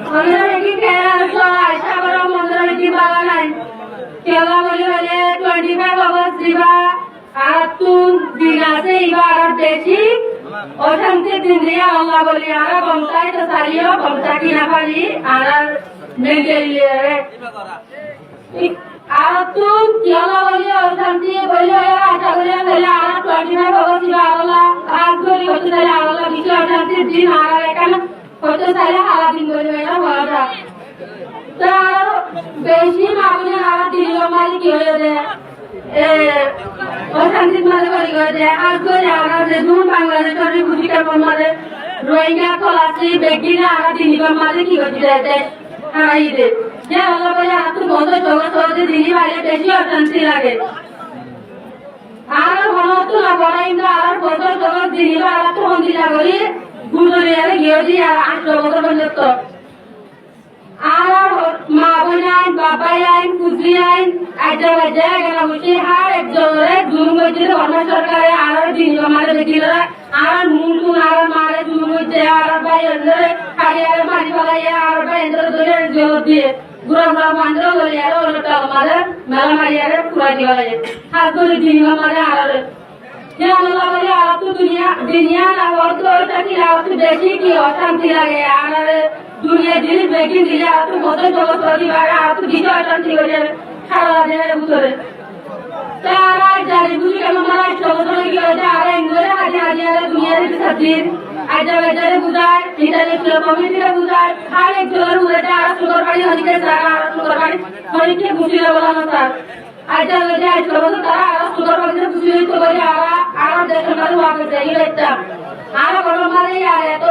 আমরা কি খেলা সবাই সাগর মন্দিরে কি বালা নাই খেলা বলি বলে 25 অগস্ট দিবা আর তুন দিন আছে এবার বেশি অশান্তি দিন দিয়ে আল্লাহ বলি আর বংশাই তো সারিও বংশা কি না পারি আর মেজেলিয়ে আর তুন খেলা বলি অশান্তি বলি আশা করি তাহলে আর 25 অগস্ট দিবা আল্লাহ আজ করি হচ্ছে তাহলে আল্লাহ কিছু অশান্তি দিন আর এখানে হতে চাইলে সারা দিন বলি এটা বলা যায় তার বেশি মাগুনে আর দিল মালি কি হয়ে যায় অশান্তির মাঝে বলি হয়ে যায় আর করে আমরা যে দূর বাংলাদেশের ভূমিকা মাঝে রোহিঙ্গা খোলাচ্ছি বেগিনে আমরা দিনিবার মাঝে কি হচ্ছে যায় হারাইতে যে আল্লাহ বলে আর তো বন্ধ জগৎ হতে দিনই বাইরে বেশি অশান্তি লাগে আর মনে না বড় ইন্দ্র আর বন্ধ জগৎ দিনিবার আর তো মন্দিরা করি গুরুরে গিয়ে দিয়ে আর 8 বছর পর্যন্ত আর মা বোন আইন বাবা আইন পুত্রী আইন একটা জায়গা বসে আর একজনের জুলুম হয়েছে অন্য সরকারে আর দিন মারে দেখিল আর নুন টুন আর মারে জুলুম হয়েছে আর ভাই এদের খালি আর মারি ফেলাই আর ভাই এদের ধরে জল দিয়ে গুড়া গুড়া মান্দ্র বলে আর ওটা মারে মেলা মারি আর পুরা দিয়ে আর করে দিন মারে আর আল্লাহ বলে আর তো দুনিয়া না অর্থ কি আর তো বেশি কি অশান্তি লাগে আর দুনিয়া জিনিস বেশি দিলে আর তো মতো জগৎ পরিবার আর তো কিছু অশান্তি করে সারা দিনের ভিতরে তারা জানি বুঝি কেমন মারা জগৎ কি হয়েছে আর এগুলো হাজি হাজি আর দুনিয়ার সাথীর আইটা বেজারে বুঝায় ইন্টারনেশনাল কমিউনিটিরা বুঝায় আর একজনের উড়েটা আর সুগর বাড়ি হরিকে জায়গা আর সুগর বাড়ি হরিকে বুঝিয়ে বলানো স্যার আইটা বেজে আইটা বলতো তারা আর সুগর বাড়িতে বুঝিয়ে দিতে বলে আর দেশের মানুষ আগে যাই দেখতাম আর বড় মারে আর এত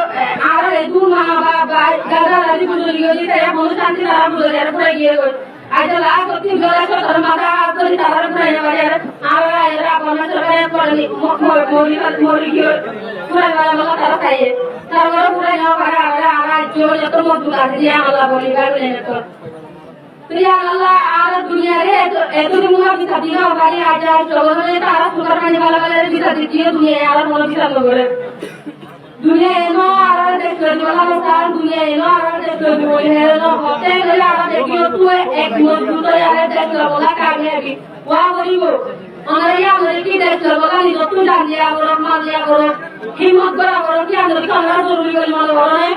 আর দূর মা বাবা দাদা দাদি বুঝে গিয়ে তাই মন শান্তি তারা বুঝে আর পড়ে গিয়ে আইটা লাখ করতে গেলে তো ধর্ম মাথা আর করে তারা পড়ে যাবে আর এরা কোন সরকারে পড়েনি মরি গিয়ে পুরো গলা তারা খাইয়ে তারপরে পুরো যাওয়া পারে আর জোর যত মজুর আছে যে আল্লাহ বলি গাড়ি তো প্রিয়া আল্লাহ আর দুনিয়ারে এত মুনা কি সাথী না বাড়ি আজ আর জগতে তারা সুন্দর মানে ভালো ভালো দিতা দিতিয়ে দুনিয়া আর মন কি সাথে করে দুনিয়া এনো আর দেখলে বলা তার দুনিয়া এনো আর দেখলে বলে এনো হতে গেলে আর দেখিও তুই এক মজবুত আর দেখলে বলা কামিয়াবি ওয়া বলিব আমরা কি দেখলে বলা নি তুই জানিয়া বড় মানিয়া বড় হিম্মত করা বড় কি আমরা কি আমরা জরুরি করে মনে বড় না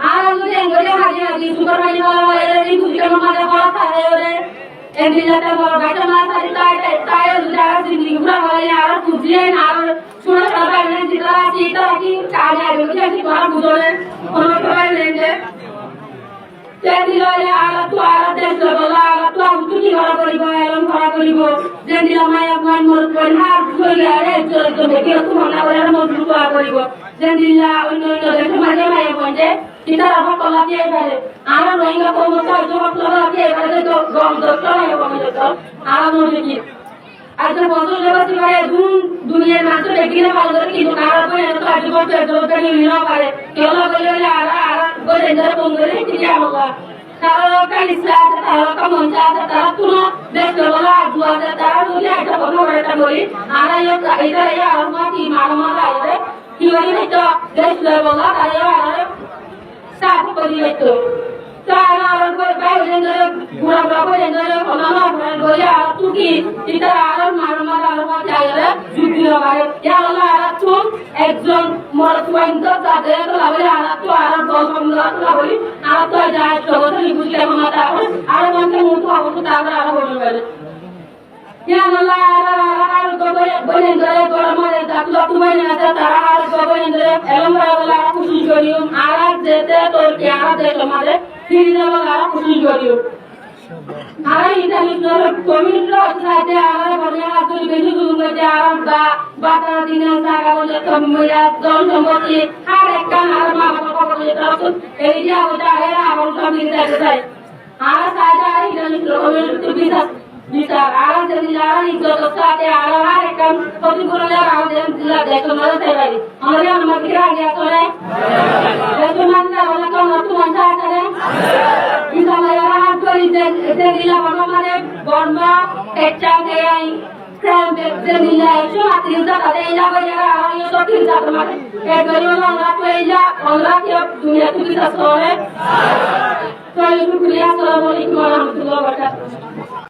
আর যদি এঙ্গলে হাজি হাজি সুপার মাইনি বলা বলে এই বুঝি কেমন মাঝে বলা থাকে ওরে এন্ডিলাটা বড় গাটা মার সারি তাই যদি আর জিন্দি পুরা বলে আর বুঝিয়ে না আর শুনে সবাই এনে জিতা চিতা কি কাজে আগে বুঝে কি বড় বুঝলে কোন সবাই লেনদে তেদিলে আর তো আর দেশ বলা আর তো উঠি করা করিব এলম করা করিব যেদিলা মায়া মান মোর কোন হাত ধরে আরে চলে তো দেখি তো মনে করে মজবুত করা করিব যেদিলা অন্য দেশ মাঝে মায়া বন্ধে kita apa kalau dia ada, anak mereka komentar cuma kalau dia ada tu gom doktor yang komentar, anak mereka, ada foto juga sih kayak dunia macam begini kalau kita itu anak pun yang tu ada foto doktor ni mana pada, kalau boleh anak boleh jadi pengguna tidak apa, kalau kan Islam kalau kamu menjaga kalau tu betul dua cara tu dia ada foto mereka boleh, anak yang itu ya orang mati malam ada, ini itu betul bola ada Saat itu, saya orang berbaik dengan guna berapa dengan orang orang boleh tuki kita orang malam macam jadi orang ya Allah alat tu exam mortuan tu ada tu lalu alat tu alat golfam tu lalu alat tu aja coba tu ibu kita mengata alat macam itu aku tu tak ada boleh ya Allah alat boleh dengan orang mana tak tu mana ada cara alat boleh dengan elam orang aku sujud alat jete tu tiada jete mana Sini nama orang khusus jodiu. Hari ini kita komunitas saja orang banyak atau begitu dulu orang bata dinan saga boleh kemudian don semua hari kan hari malam apa boleh terus ini dia udah era orang kami tidak selesai. Hari saja hari ini komunitas bisa orang jadi orang itu saja orang hari kan tapi kalau orang yang tidak dekat mana saya lagi. Orang yang makir lagi atau ne? Dekat mana orang kau nak tu mana ada? Kita melayan tu jadi lah orang mana borma kecang gaya, krem jadi lah itu mati itu ada yang orang yang itu tidak termasuk Dari orang Malaysia, orang yang dunia itu bisa soleh. Kalau itu kuliah, assalamualaikum warahmatullahi